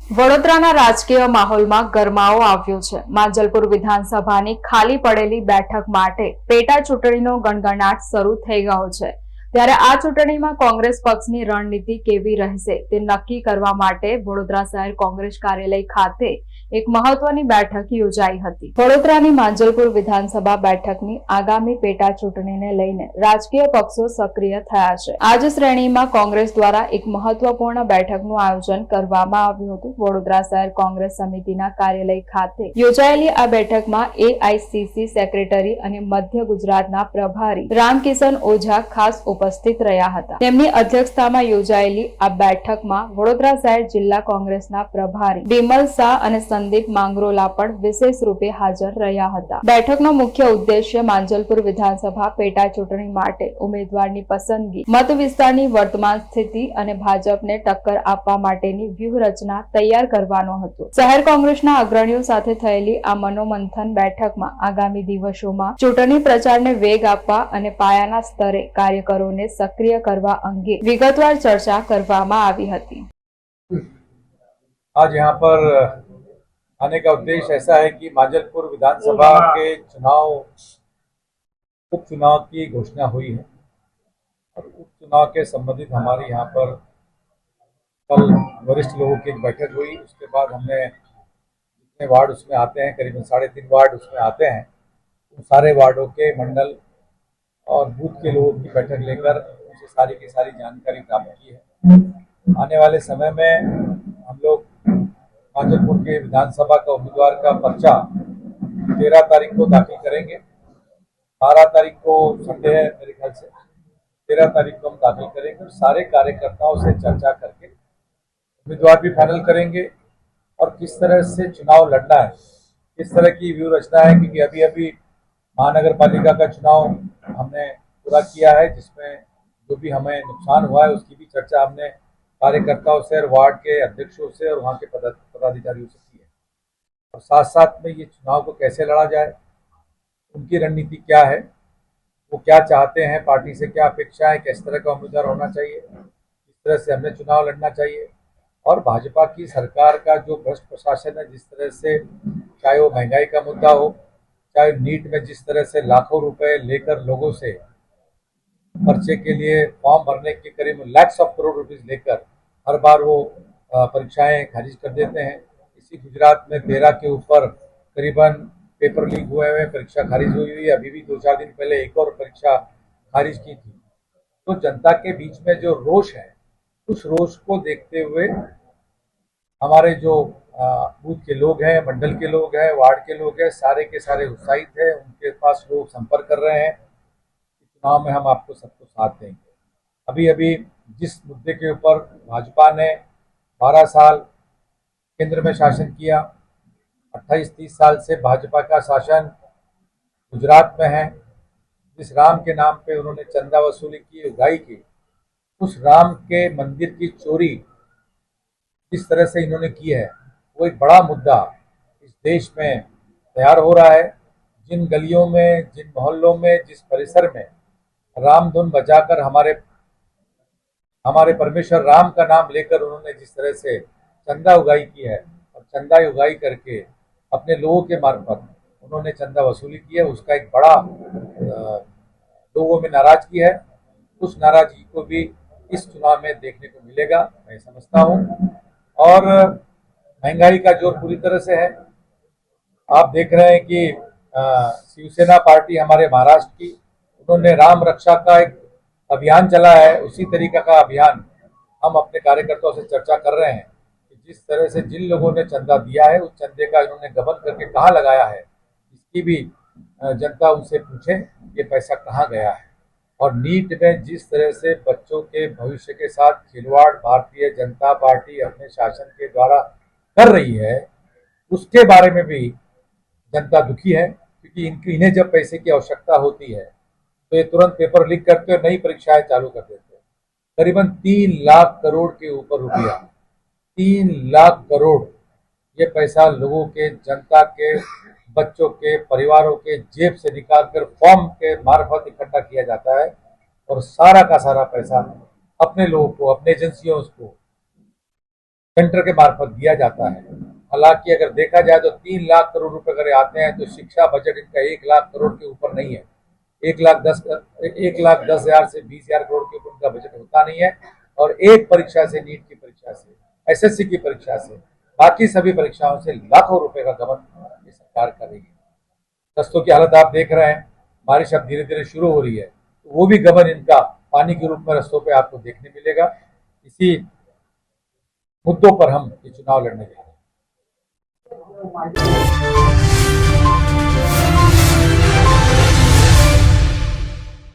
વડોદરાના રાજકીય માહોલમાં ગરમાવો આવ્યો છે। માંજલપુર વિધાનસભાની ખાલી પડેલી બેઠક માટે પેટા ચૂંટણીનો ગણગણાટ શરૂ થઈ ગયો છે। ત્યારે આ ચૂંટણીમાં કોંગ્રેસ પક્ષની રણનીતિ કેવી રહેશે તે નક્કી કરવા માટે વડોદરા શહેર કોંગ્રેસ કાર્યાલય ખાતે એક મહત્વની બેઠક યોજાઈ હતી। વડોદરાની માંજલપુર વિધાનસભા બેઠકની આગામી પેટા ચૂંટણીને લઈને રાજકીય પક્ષો સક્રિય થયા છે। આ જ શ્રેણીમાં કોંગ્રેસ દ્વારા એક મહત્વપૂર્ણ બેઠકનું આયોજન કરવામાં આવ્યું હતું। વડોદરા શહેર કોંગ્રેસ સમિતિના કાર્યાલય ખાતે યોજાયેલી આ બેઠકમાં એઆઈસીસી સેક્રેટરી અને મધ્ય ગુજરાતના પ્રભારી રામકિશન ઓઝા ખાસ ઉપસ્થિત રહ્યા હતા। તેમની અધ્યક્ષતામાં યોજાયેલી આ બેઠકમાં વડોદરા શહેર જિલ્લા કોંગ્રેસના પ્રભારી બિમલ શાહ અને સંદીપ માંગરોલા પણ વિશેષ રૂપે હાજર રહ્યા હતા। બેઠકનો મુખ્ય ઉદ્દેશ્ય માંજલપુર વિધાનસભા પેટા ચૂંટણી માટે ઉમેદવારની પસંદગી, મત વિસ્તારની વર્તમાન સ્થિતિ અને ભાજપને ટક્કર આપવા માટેની વ્યૂહરચના તૈયાર કરવાનો હતો। શહેર કોંગ્રેસના અગ્રણીઓ સાથે થયેલી આ મનોમંથન બેઠકમાં આગામી દિવસોમાં ચૂંટણી પ્રચારને વેગ આપવા અને પાયાના સ્તરે કાર્યકરોને સક્રિય કરવા અંગે વિગતવાર ચર્ચા કરવામાં આવી હતી। आज यहाँ पर आने का उद्देश्य ऐसा है कि मांजलपुर विधानसभा के चुनाव उपचुनाव की घोषणा हुई है और उपचुनाव के संबंधित हमारी यहाँ पर कल वरिष्ठ लोगों की एक बैठक हुई। उसके बाद हमने जितने वार्ड उसमें आते हैं, करीबन 3.5 वार्ड उसमें आते हैं, उन सारे वार्डों के मंडल और बूथ के लोगों की बैठक लेकर उनसे सारी की सारी जानकारी प्राप्त की है। आने वाले समय में हम लोग मांजलपुर के विधानसभा का उम्मीदवार का पर्चा 13 तारीख को दाखिल करेंगे। 12 तारीख को संडे है मेरे ख्याल से, 13 तारीख को हम दाखिल करेंगे और सारे कार्यकर्ताओं से चर्चा करके उम्मीदवार भी फाइनल करेंगे और किस तरह से चुनाव लड़ना है, किस तरह की व्यू रचना है। क्योंकि अभी अभी महानगर पालिका का चुनाव हमने पूरा किया है, जिसमें जो भी हमें नुकसान हुआ है उसकी भी चर्चा हमने कार्यकर्ताओं से और वार्ड के अध्यक्षों से और वहाँ के पदाधिकारियों से की है। और साथ साथ में ये चुनाव को कैसे लड़ा जाए, उनकी रणनीति क्या है, वो क्या चाहते हैं, पार्टी से क्या अपेक्षा है, किस तरह का उम्मीदवार होना चाहिए, किस तरह से हमें चुनाव लड़ना चाहिए। और भाजपा की सरकार का जो भ्रष्ट प्रशासन है, जिस तरह से चाहे वो महंगाई का मुद्दा हो, चाहे नीट में जिस तरह से लाखों रुपए लेकर लोगों से पर्चे के लिए फॉर्म भरने के करीब लैक्स ऑफ करोड़ रुपीस लेकर हर बार वो परीक्षाएं खारिज कर देते हैं। इसी गुजरात में 13 के ऊपर करीबन पेपर लीक हुए हुए, परीक्षा खारिज हुई हुई। अभी भी 2-4 दिन पहले एक और परीक्षा खारिज की थी। तो जनता के बीच में जो रोष है, उस रोष को देखते हुए हमारे जो बूथ के लोग हैं, मंडल के लोग हैं, वार्ड के लोग हैं, सारे के सारे उत्साहित हैं। उनके पास लोग संपर्क कर रहे हैं, चुनाव में हम आपको सबको साथ देंगे। अभी अभी जिस मुद्दे के ऊपर भाजपा ने 12 साल केंद्र में शासन किया, 28-30 साल से भाजपा का शासन गुजरात में है, जिस राम के नाम पे उन्होंने चंदा वसूली की, उगाई की, उस राम के मंदिर की चोरी जिस तरह से इन्होंने की है, वो एक बड़ा मुद्दा इस देश में तैयार हो रहा है। जिन गलियों में, जिन मोहल्लों में, जिस परिसर में राम धुन बजाकर हमारे परमेश्वर राम का नाम लेकर उन्होंने जिस तरह से चंदा उगाई की है और चंदा उगाई करके अपने लोगों के मार्फत उन्होंने चंदा वसूली की है, उसका एक बड़ा लोगों में नाराजगी है। उस नाराजगी को भी इस चुनाव में देखने को मिलेगा, मैं समझता हूँ। और महंगाई का जोर पूरी तरह से है। आप देख रहे हैं कि शिवसेना पार्टी हमारे महाराष्ट्र की, उन्होंने राम रक्षा का एक अभियान चला है। उसी तरीके का अभियान हम अपने कार्यकर्ताओं से चर्चा कर रहे हैं कि जिस तरह से जिन लोगों ने चंदा दिया है, उस चंदे का इन्होंने गबन करके कहाँ लगाया है, इसकी भी जनता उनसे पूछे ये पैसा कहाँ गया है। और नीट में जिस तरह से बच्चों के भविष्य के साथ खिलवाड़ भारतीय जनता पार्टी अपने शासन के द्वारा कर रही है, उसके बारे में भी जनता दुखी है। क्योंकि इन्हें जब पैसे की आवश्यकता होती है तो ये तुरंत पेपर लीक करते और नई परीक्षाएं चालू कर देते हैं। करीबन 3 लाख करोड़ के ऊपर रुपया, 3 लाख करोड़ ये पैसा लोगों के, जनता के, बच्चों के, परिवारों के जेब से निकालकर फॉर्म के मार्फत इकट्ठा किया जाता है और सारा का सारा पैसा अपने लोगों को, अपने एजेंसियों को सेंटर के मार्फत दिया जाता है। हालांकि अगर देखा जाए तो 3 लाख करोड़ रुपए अगर आते हैं तो शिक्षा बजट इनका 1 लाख करोड़ के ऊपर नहीं है। 1,10,000 से 20,000 करोड़ के ऊपर उनका बजट होता नहीं है। और एक परीक्षा से, नीट की परीक्षा से, एसएससी की परीक्षा से, बाकी सभी परीक्षाओं से लाखों रुपए का गबन ये सरकार कर रही है। रस्तों की हालत आप देख रहे हैं, बारिश अब धीरे धीरे शुरू हो रही है, तो वो भी गबन इनका पानी के रूप में रस्तों पे आपको देखने मिलेगा। इसी मुद्दों पर हम ये चुनाव लड़ने जा रहे हैं।